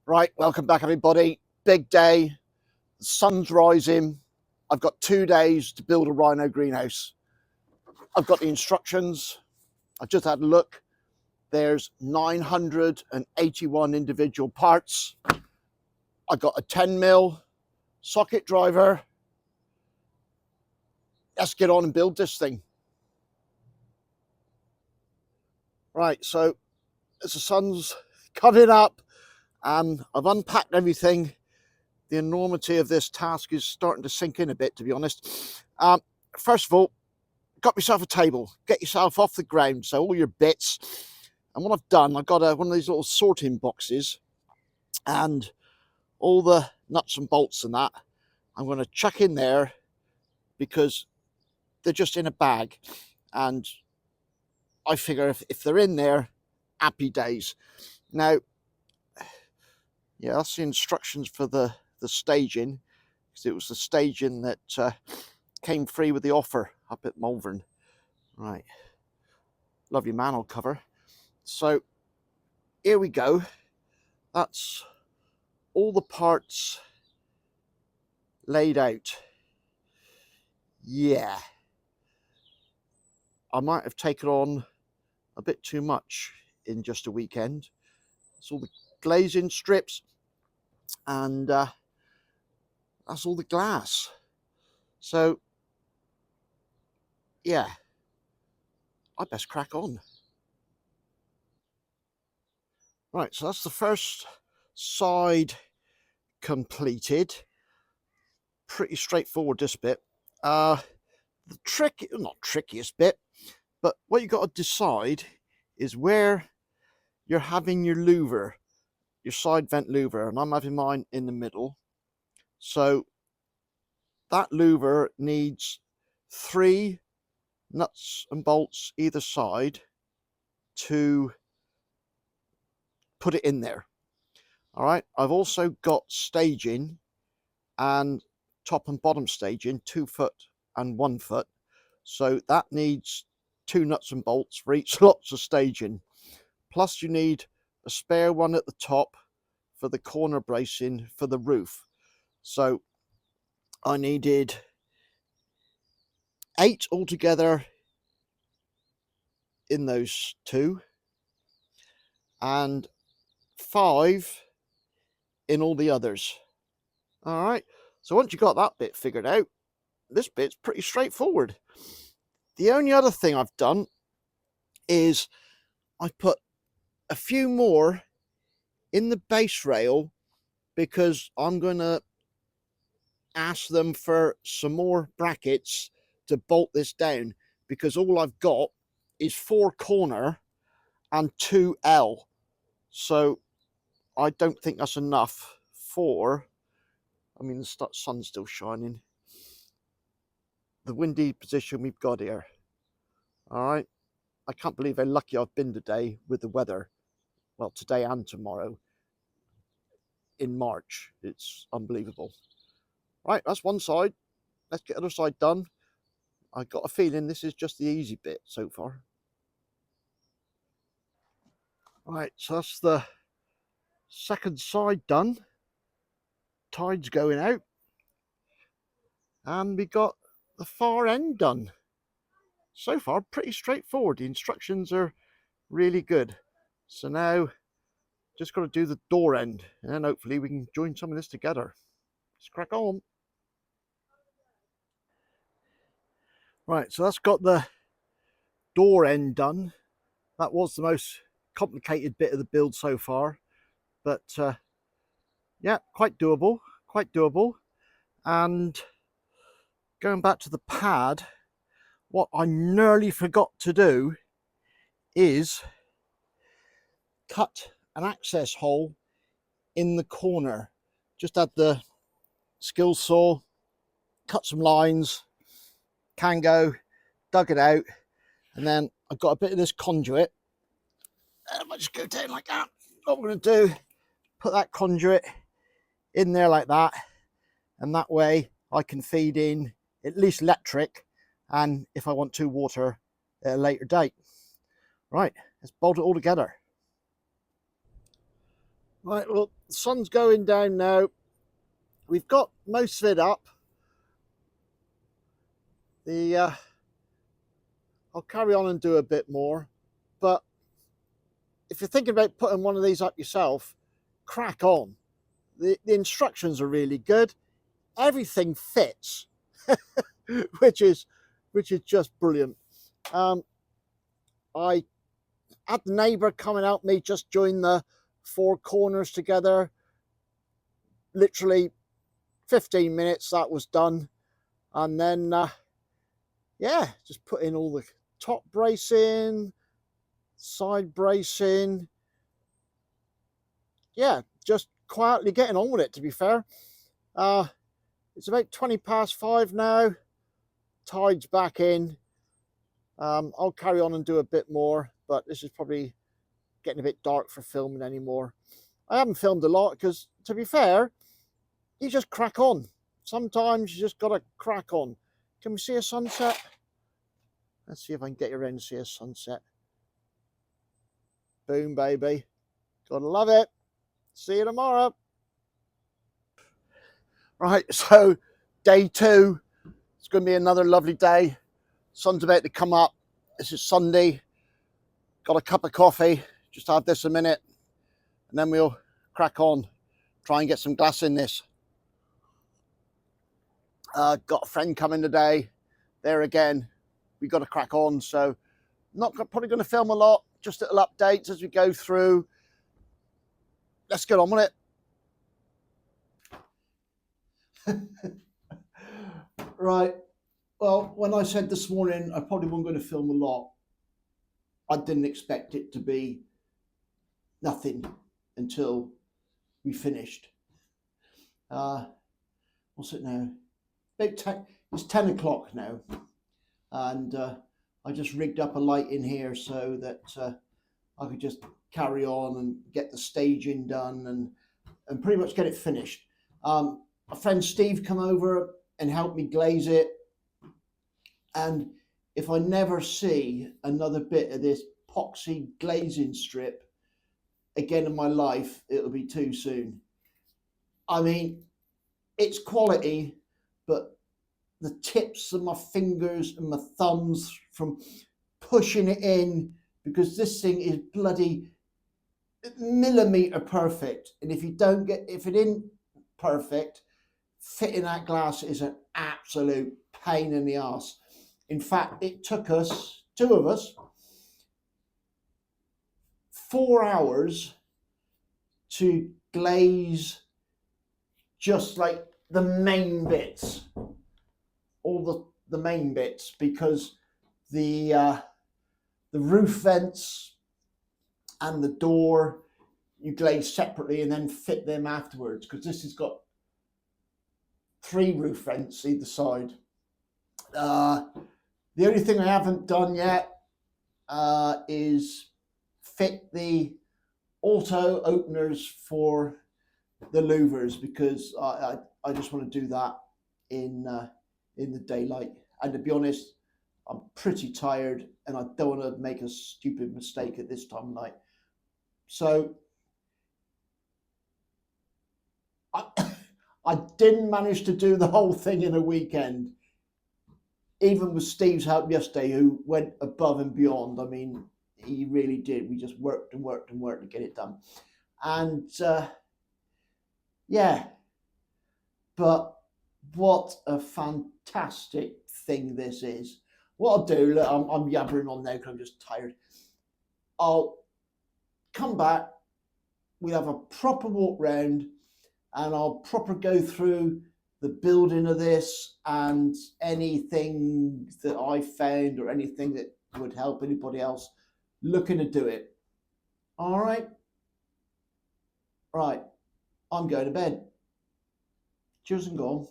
Right, welcome back everybody. Big day, the sun's rising. I've got 2 days to build a Rhino greenhouse. I've got the instructions. I've just had a look. There's 981 individual parts. I've got a 10mm socket driver. Let's get on and build this thing. Right, so as the sun's coming up and I've unpacked everything, the enormity of this task is starting to sink in a bit, to be honest. First of all, got yourself a table, get yourself off the ground, so all your bits. And what I've done, I've got one of these little sorting boxes and all the nuts and bolts and that I'm going to chuck in there because they're just in a bag, and I figure if they're in there, happy days. Now, yeah, that's the instructions for the staging, because it was the staging that came free with the offer up at Malvern. Right, lovely manhole cover. So here we go. That's all the parts laid out. Yeah, I might have taken on a bit too much in just a weekend. It's all the glazing strips and that's all the glass. So yeah, I best crack on. Right, so that's the first side completed. Pretty straightforward, this bit. The not trickiest bit, but what you got to decide is where you're having your louver, your side vent louver, and I'm having mine in the middle. So that louver needs 3 nuts and bolts either side to put it in there. All right, I've also got staging and top and bottom staging, 2 foot and 1 foot. So that needs 2 nuts and bolts for each lots of staging. Plus you need a spare one at the top for the corner bracing for the roof. So I needed 8 altogether in those 2 and 5 in all the others. All right, so once you got that bit figured out, this bit's pretty straightforward. The only other thing I've done is I put a few more in the base rail because I'm going to ask them for some more brackets to bolt this down, because all I've got is 4 corner and 2 L. So I don't think that's enough for, I mean, the sun's still shining, the windy position we've got here. All right, I can't believe how lucky I've been today with the weather. Well, today and tomorrow in March. It's unbelievable. Right, that's one side. Let's get the other side done. I got a feeling this is just the easy bit so far. Right, so that's the second side done. Tide's going out. And we got the far end done. So far, pretty straightforward. The instructions are really good. So now, just got to do the door end, and then hopefully we can join some of this together. Let's crack on. Right, so that's got the door end done. That was the most complicated bit of the build so far, but yeah, quite doable, quite doable. And going back to the pad, what I nearly forgot to do is cut an access hole in the corner. Just had the skill saw, cut some lines, can go, dug it out, and then I've got a bit of this conduit. And I just go down like that. What we're going to do, put that conduit in there like that, and that way I can feed in at least electric, and if I want to, water at a later date. Right, let's bolt it all together. Right, well, the sun's going down now. We've got most of it up. I'll carry on and do a bit more, but if you're thinking about putting one of these up yourself, crack on. The instructions are really good. Everything fits, which is just brilliant. I had the neighbour coming out me just join the four corners together. Literally 15 minutes that was done, and then yeah, just put in all the top bracing, side bracing. Yeah, just quietly getting on with it, to be fair. It's about 5:20 now. Tide's back in. I'll carry on and do a bit more, but this is probably getting a bit dark for filming anymore. I haven't filmed a lot because, to be fair, you just crack on. Sometimes you just got to crack on. Can we see a sunset? Let's see if I can get you around to see a sunset. Boom, baby. Gotta love it. See you tomorrow. Right, so day 2. It's going to be another lovely day. Sun's about to come up. This is Sunday. Got a cup of coffee. Just have this a minute. And then we'll crack on. Try and get some glass in this. Got a friend coming today. There again. We got to crack on. So not probably going to film a lot. Just little updates as we go through. Let's get on with it. Right. Well, when I said this morning I probably wasn't going to film a lot, I didn't expect it to be nothing until we finished. What's it now? It's 10 o'clock now, and I just rigged up a light in here so that I could just carry on and get the staging done and pretty much get it finished. My friend Steve come over and helped me glaze it, and if I never see another bit of this epoxy glazing strip again in my life, it'll be too soon. I mean, it's quality, but the tips of my fingers and my thumbs from pushing it in, because this thing is bloody millimeter perfect, and if it isn't perfect, fitting that glass is an absolute pain in the ass. In fact, it took us, 2 of us, 4 hours to glaze just like the main bits, all the main bits, because the roof vents and the door you glaze separately and then fit them afterwards, because this has got 3 roof vents either side. The only thing I haven't done yet is fit the auto openers for the louvers, because I just want to do that in the daylight. And to be honest, I'm pretty tired and I don't want to make a stupid mistake at this time of night. So I didn't manage to do the whole thing in a weekend, even with Steve's help yesterday, who went above and beyond. I mean, he really did. We just worked and worked and worked to get it done. And yeah, but what a fantastic thing this is. What I'll do, look, I'm yabbering on now because I'm just tired. I'll come back, we'll have a proper walk round, and I'll proper go through the building of this and anything that I found or anything that would help anybody else looking to do it. All right? Right. I'm going to bed. Cheers and gone.